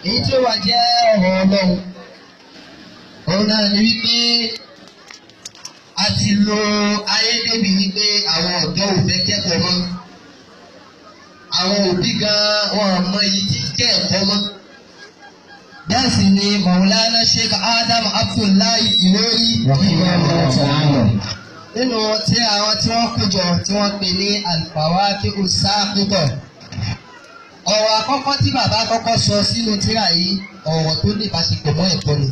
èyí tí ó wà jẹ́ ọ̀rọ̀ Ọlọ́run òun náà ni wípé a ti lo ayé débi wípé àwọn ọ̀dọ́ ò fẹ́ kẹ́kọ̀ọ́ mọ́ àwọn òbí gan wọn mọ èyí tí jẹ́ ẹ̀kọ́ mọ́ bẹ́ẹ̀ sì ni Maulana Sheikh Adam Abdullahi Ìlórí nínú tí àwọn tí wọ́n kó jọ tí wọ́n pè ní Al-Fawaqihu Saqita ọ̀rọ̀ àkọ́kọ́ tí bàbá kọ́kọ́ sọ sínú tírà yìí ọ̀rọ̀ tó ní ìbáṣepọ̀ mọ́ ẹ̀kọ́ ni.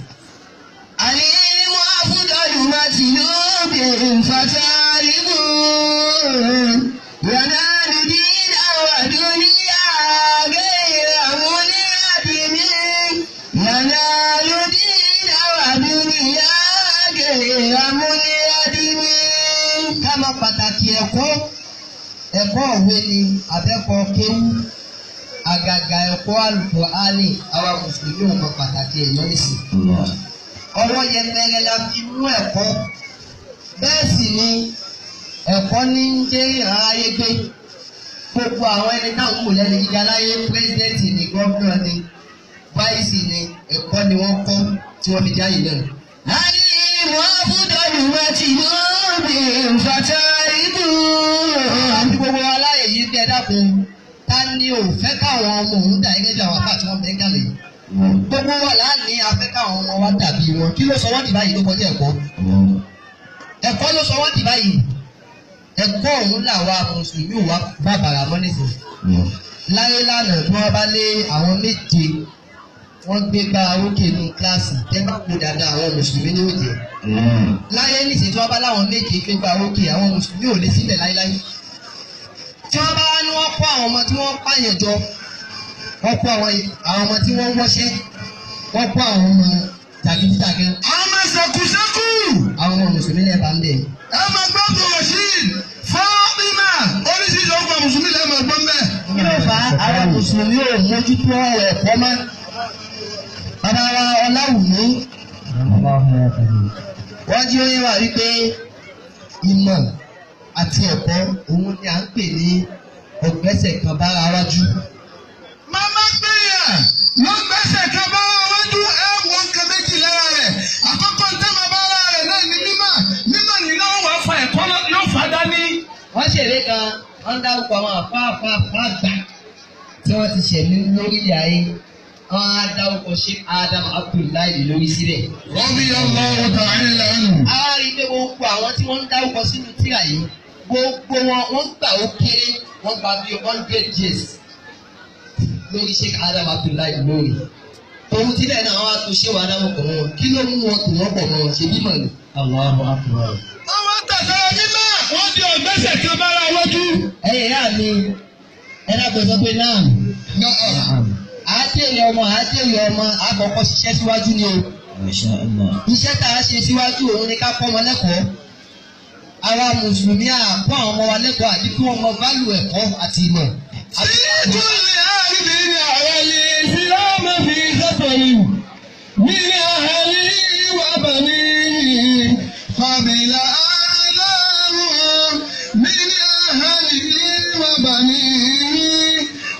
àlímù afdalu matlubin fatalibu yanalu dina wa dunya ghayra munadimin yanalu dina wa dunya ghayra munadimin. ká mọ̀ pàtàkì ẹ̀kọ́ òwe ni abẹ́kọ̀ kéwú àgàgà ẹ̀kọ́ Al-Qur'ani àwa mùsùlùmí ò mọ pàtàkì ẹ̀yọ́ nísì. ọwọ́ yẹpẹrẹ la fi mú ẹ̀kọ́ bẹ́ẹ̀ sì ni ẹ̀kọ́ ní ń jẹ́ ìráyé gbé gbogbo àwọn ẹni táwọn kò lẹ́nu gíga láyé pírẹ́sidẹ́ǹtì ni gọ́ọ̀nà ni báyìí ni ẹ̀kọ́ ni wọ́n kọ́ tí wọ́n fi jáde náà. àlímù afdalu matlubin fatalibu. àti gbogbo aláyè yìí tẹ́ dákun ta ni ò fẹ́ káwọn ọmọ òun dà gẹ́gẹ́ bí àwọn àpá tí wọ́n bẹ́ẹ̀ gàlè. gbogbo wa láàní afẹ́ káwọn ọmọ wa dàbí wọn kí ló sọ wọ́n dì báyìí ló kọjá ẹ̀kọ́. ẹ̀kọ́ ló sọ wọ́n dì báyìí. ẹ̀kọ́ òun làwa mùsùlùmí wa bá bàrà mọ́ nísìnyí. láyé lánàá tí wọ́n bá lé àwọn méje wọ́n gbé gba orókè nínú kíláàsì tẹ́gbà kó dáadáa àwọn mùsùlùmí ní òjò. láyé nísìnyí tí wọ́n bá láwọn méje gbé gba orókè àwọn mùsùlùmí ò lè sílẹ̀ láíláí. tí wọ́n bá wá ní wọ́n kó àwọn ọmọ tí wọ́n pààyàn jọ wọ́n kó àwọn ọmọ tí wọ́n wọ́ṣẹ́ wọ́n kó àwọn ọmọ tàgídítàgé. àwọn ọmọ ṣẹkùṣẹkù. àwọn ọmọ mùsùlùmí lẹ́ẹ̀ bá ń bẹ̀. ẹ máa gbọ́ Rasheed Fatima oríṣiríṣi ọgbà mùsùlùmí lẹ́ẹ̀ máa gbọ́ ń bẹ̀. kí ló fà á àwọn mùsùlùmí ò mójútó ọ̀rọ̀ ẹ̀kọ́ mọ́. bàbá wa Ọláwùmí wọ́n jí oyè wà wípé ìmọ̀ àti ẹ̀kọ́ òun ni à ń pè ní ọ̀gbẹ́sẹ̀ kan bára wájú. màmá gbéyà ló gbẹ́sẹ̀ kan bára wájú ẹ̀ wọ́n nǹkan méjì lára rẹ̀ àkọ́kọ́ ntẹ́mọ̀ bára rẹ̀ náà ní mímọ̀ ní lọ́wọ́ wàá fa ẹ̀kọ́ yóò fà dání. wọ́n ṣèrè kan wọ́n ń dárúkọ àwọn àfáàfáà gbà tí wọ́n ti ṣẹ̀mí lórílẹ̀ ayé wọ́n á dárúkọ Sheikh Adam Abdullahi lórí sílẹ̀. Radiyallahu ta'ala anhu. a rí i pé gbogbo àwọn tí wọ́n ń dárúkọ sínú tírà yìí gbogbo wọ́n gbà ó kéré wọ́n gba bí 100 years lórí Sheikh Adam Abdullahi lórí. ohun tí bẹ́ẹ̀ náà wọ́n á tún ṣé wàá dáwọ́ pọ̀ wọn kí ló mú wọn tò wọ́n pọ̀ mọ́ wọn ṣe bímọ ni. Allahu Akbar. àwọn tẹ̀sán mímọ́ wọ́n di ọ̀gbẹ́sẹ̀ kan bára wájú. ẹ̀yẹ̀ yá mi ẹ dábòó sọ pé náà àátẹ̀yẹ ọmọ àkọ́kọ́ ṣiṣẹ́ síwájú ni o. iṣẹ́ tá a ṣe síwájú òun ni ká kọ́ ọmọ lẹ́kọ̀ọ́. àwa mùsùlùmí àpọ̀ àwọn ọmọ wa lẹ́kọ̀ọ́ àti kí wọ́n mọ válù ẹ̀kọ́ àti ìmọ̀. síjú ni àríbi ni àwọn ilé ìsìlámù fi sọ́tọ̀ yìí ní àhálí wà bàní fàbílà àdáhùn ní àhálí wà bàní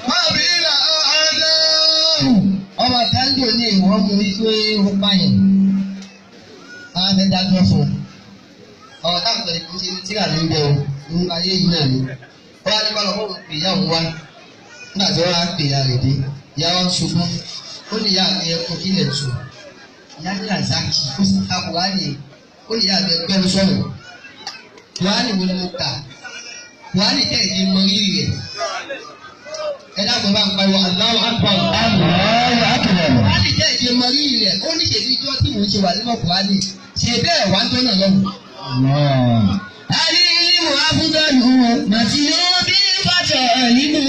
fàbílà àdáhùn. ọmọ kanjo ní ìwọ́n mú wípé ó pààyàn máa fẹ́ dájọ́ fún un. ọ̀rọ̀ táwọn pẹ̀lú kò ṣe ní tíra ló ń bẹ̀ o ní ayé yìí náà ni. wọ́n á ní bá lọ fún òun pè ìyá òun wá nígbà tí wọ́n á pè ìyá rẹ̀ dé ìyá wọn sunkún ó ní ìyá mi ẹkún kí lè sùn. ìyá ní àzákì ó sì ká Kùránì ó ní ìyá mi ẹgbẹ́ mi sọ̀rọ̀. Kùránì wo ni mo kà Kùránì tẹ̀ ìdí mọ rírì rẹ̀. ẹ dákun bá ń pariwo Allahu Akbar. Allahu Akbar. Kùránì tẹ̀ ìdí mọ rírì rẹ̀ ó ní ṣèbí ijọ́ tí mò ń ṣe wà nínú Kùránì ṣe bẹ́ẹ̀ wá ń tọ́nà lọ́wọ́. Àlímù afdalu matlubin fatalibu.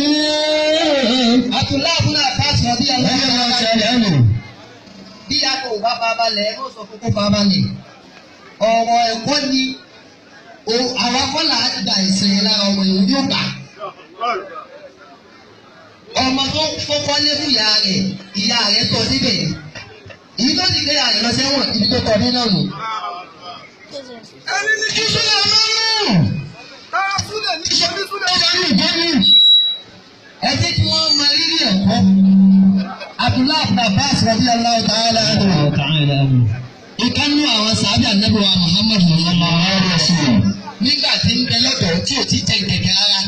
Abdullahi abúlé àpáṣọ bí ọlọ́run ṣẹlẹ̀ ẹnu. Bí a kò bá farabalẹ̀ ó sọ kókó farabalẹ̀. ọ̀rọ̀ ẹ̀kọ́ ni àwọn akọ́là àgbà ìsìn lára ọmọ ìwé yóò gbà. ọmọ tó kọ́kọ́ lé fún ìyá rẹ̀ tọ́ síbẹ̀. Èyí tó ti gbé ìyá rẹ̀ lọ sẹ́wọ̀n ibi tó tọ́ nínú ọ̀nà. ẹni ní kí súnlẹ̀ lọ́rùn táà súnlẹ̀ ní sọ́bí súnlẹ̀ ọba ní ìbọn ní. ẹ jẹ́ kí wọ́n mọ rírì ẹ̀kọ́. Abdullahi ibn Abbas radiyallahu ta'ala anhu. Ìkànnì àwọn sàbí ànábì wa Muhammad sallallahu alaihi wasallam. Nígbà tí ń bẹ lọ́dọ̀ tí ò ti jẹ́ kẹ̀kẹ́ rárá.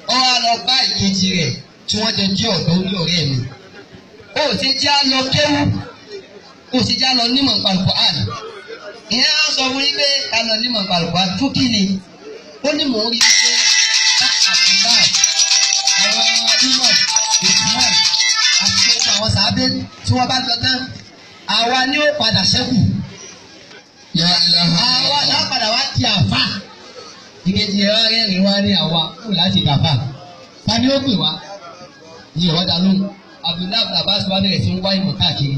Ó wá lọ bá ìkejì rẹ̀ tí wọ́n jẹ jẹ́ ọ̀dọ́ orí ọ̀rẹ́ mi. Ó ti já lọ kéwú. Ó ti já lọ nímọ̀ nípa Al-Qur'an. Ìyẹn á sọ fún yín pé ká lọ nímọ̀ nípa Al-Qur'an fún kí ni? Ó ní mò ń rí pé Abdullahi àwọn onímọ̀ Usman àti gbogbo àwọn sàábé tí wọ́n bá lọ tán àwa ni ó padà ṣẹ́kù. Àwa náà padà wá di àfà. Ìkejì ẹ̀rọ rẹ́rìn wá ní àwa kù láti dàfà. Ta ni ó pè wá? Ní ìwọ́dà lóhùn. Abdullahi Abbas wá bẹ̀rẹ̀ sí ń wá ìmọ̀ káàkiri.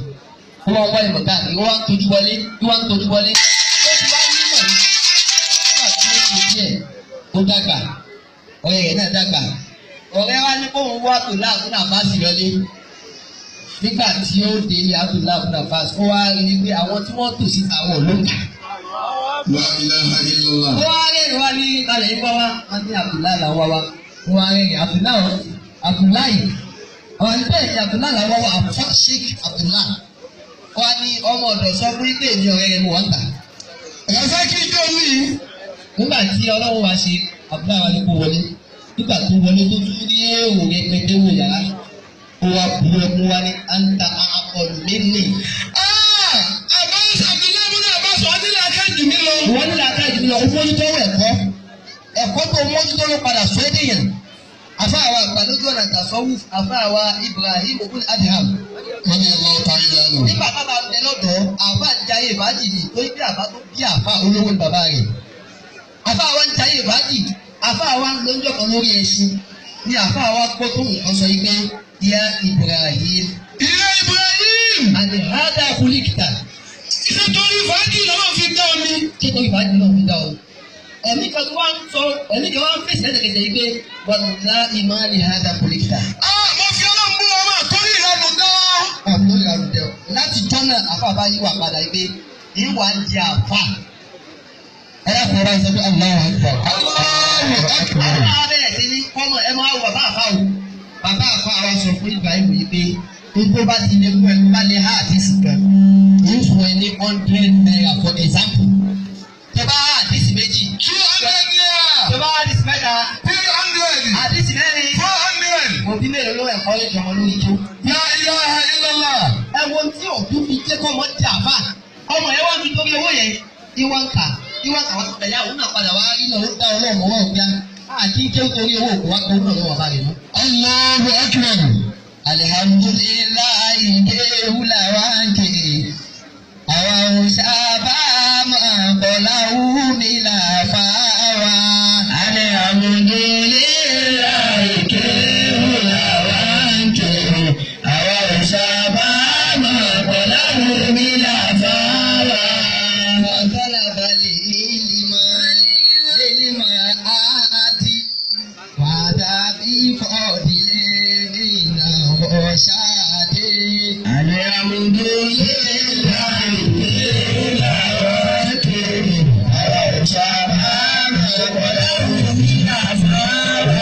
Ó wá ń wá ìmọ̀ káàkiri. Ó wá ń tojú wọlé. Ó wá ń tojú wọlé. Ó ti wá nímọ̀ yìí. Nígbà tí ó ti díẹ̀, ó dàgbà. Ọ̀rẹ́ rẹ̀ náà dàgbà. Ọ̀rẹ́ wa ní kóun wá Abdullahi Abbas lọlé. Nígbà tí ó dé ilé Abdullahi Abbas, ó wá rí i pé àwọn tí wọ́n tò síta wọn ò lóǹkà. La ilaha illallah. Ó wá rẹ̀ wá ní kalẹ̀ yìí bá wá. Wọ́n ní Abdullahi làwọn wá. Ó wá rẹ̀ Abdullahi. Àwọn ẹgbẹ́ ìyá Abdullahi làwọn wá. Àfọ Sheikh Abdullahi. Ó wá ní ọmọ ọ̀dọ̀ sọ fún pé èmi ọ̀rẹ́ rẹ̀ mo wá ń tà. Ẹ̀fẹ́ kí n tó ní. Nígbà tí Ọlọ́run wá ṣe Abdullahi wá ní kó wọlé. Nígbà tó wọlé tó tún ní èrò rẹpẹtẹ wò yàrá. Ó wá bu ẹmu wá ní anta akọlù mímì. Wọ́n nílò akáyìí mi lọ, ó mójútó ẹ̀kọ́. Ẹ̀kọ́ tó mójútó ló padà sọ ẹ́ dèèyàn. Àfa àwa àgbàlódé ọ̀nà ìtàsọ́wù, àfa àwa Ibrahim Ogun Adham. Wọ́n ní ọmọ ọ̀tá yìí lánàá. Nígbà bàbá ń bẹ lọ́dọ̀, àfa ń jayé ìbàdí ni, torí bí àfa tó bí àfa olówó ni bàbá rẹ̀. Àfa àwa ń jayé ìbàdí, àfa àwa ń lo oúnjẹ kan lórí ẹṣin. Ní àfa àwa gbọ́ tó nǹkan sọ yìí pé, ìyá Ibrahim. Ìyá Ibrahim. Àní hádà kúlíkìtà. Ṣé torí fàájì lọ́wọ́ fi dá mi? Ṣé torí fàájì náà fi dá o? Ẹ̀mí kan tó wá ń sọ, ẹ̀mí kan wá ń fèsì lẹ́sẹ̀kẹsẹ̀ yìí pé wàlúùlá ìmáàlì hádà kúlíkìtà. Mo fi ọlọ́run mú ọmọ àtọ́rí ìlànà dán. Àbúrò ìlànà dẹ̀ o. Láti jọ́nà àfààfà yìí wà padà yìí pé ìwà ń di àfà. Ẹ dákun ọba ìsọ pé Allahu Akbar. Àwọn abẹ́rẹ́ sí ní kọ́mọ ẹ máa wọ bàbá àfà o. Bàbá àfà wa sọ fún Ibrahim yìí pé gbogbo bá ti lè kú ẹ bá lè há àdìsí kan. Yóò fún ẹ ní 100 naira for example. Tó bá àdìsí méjì. 200 naira. Tó bá àdìsí mẹ́ta. 300. Àdìsí mẹ́rin. 400. Òbí mélòó ló ẹ̀kọ́ ìjọba lórí tó. La ilaha illallah. Ẹ wo tí òbí fi jẹ́ kọ́ ọmọ ti àfà. Ọmọ yẹn wá fi torí owó yẹn. Ìwọ̀n kà wọ́n ti tẹ̀lé àwọn náà padà wá rí náà ó dá ọlọ́run ọwọ́ ọ̀gá. Àti kí ó torí owó òkú wá kó náà lọ́wọ́ bá rẹ̀ mú. Allahu akbar. Alihamdulilayi kéwù làwọn ń ké. Àwa ò sábà máa bọ̀ láwù mí làfà wá. Alihamdulilayi kéwù làwọn ń ké. Àwa ò sábà máa bọ̀ láwù mí làfà wá. Wàtálà balẹ̀ ìlímọ̀ àti wàdàbí fọ́ọ̀dìlẹ̀ ìnáwó ṣáàdé. Alihamdulilayi kéwù làwọn ń ké. Àwa ò sábà máa bọ̀ láwù mí làfà wá.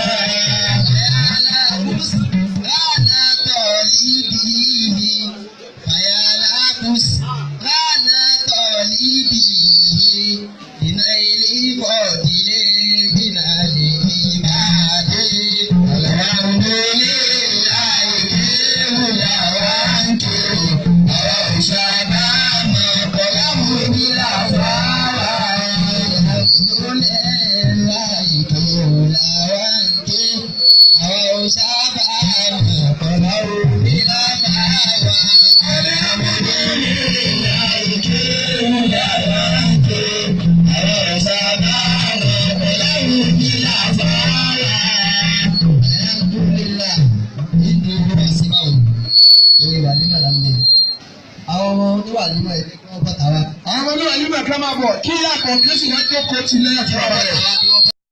Àwọn ọmọ oníwà nínú ẹ̀ ní kí wọ́n bọ̀ tàwa. Àwọn ọmọ náà nígbà kan máa bọ̀ kí àkọ́kọ́ sì wọ́n jókòó ti lẹ́yìn àti bàbá rẹ̀.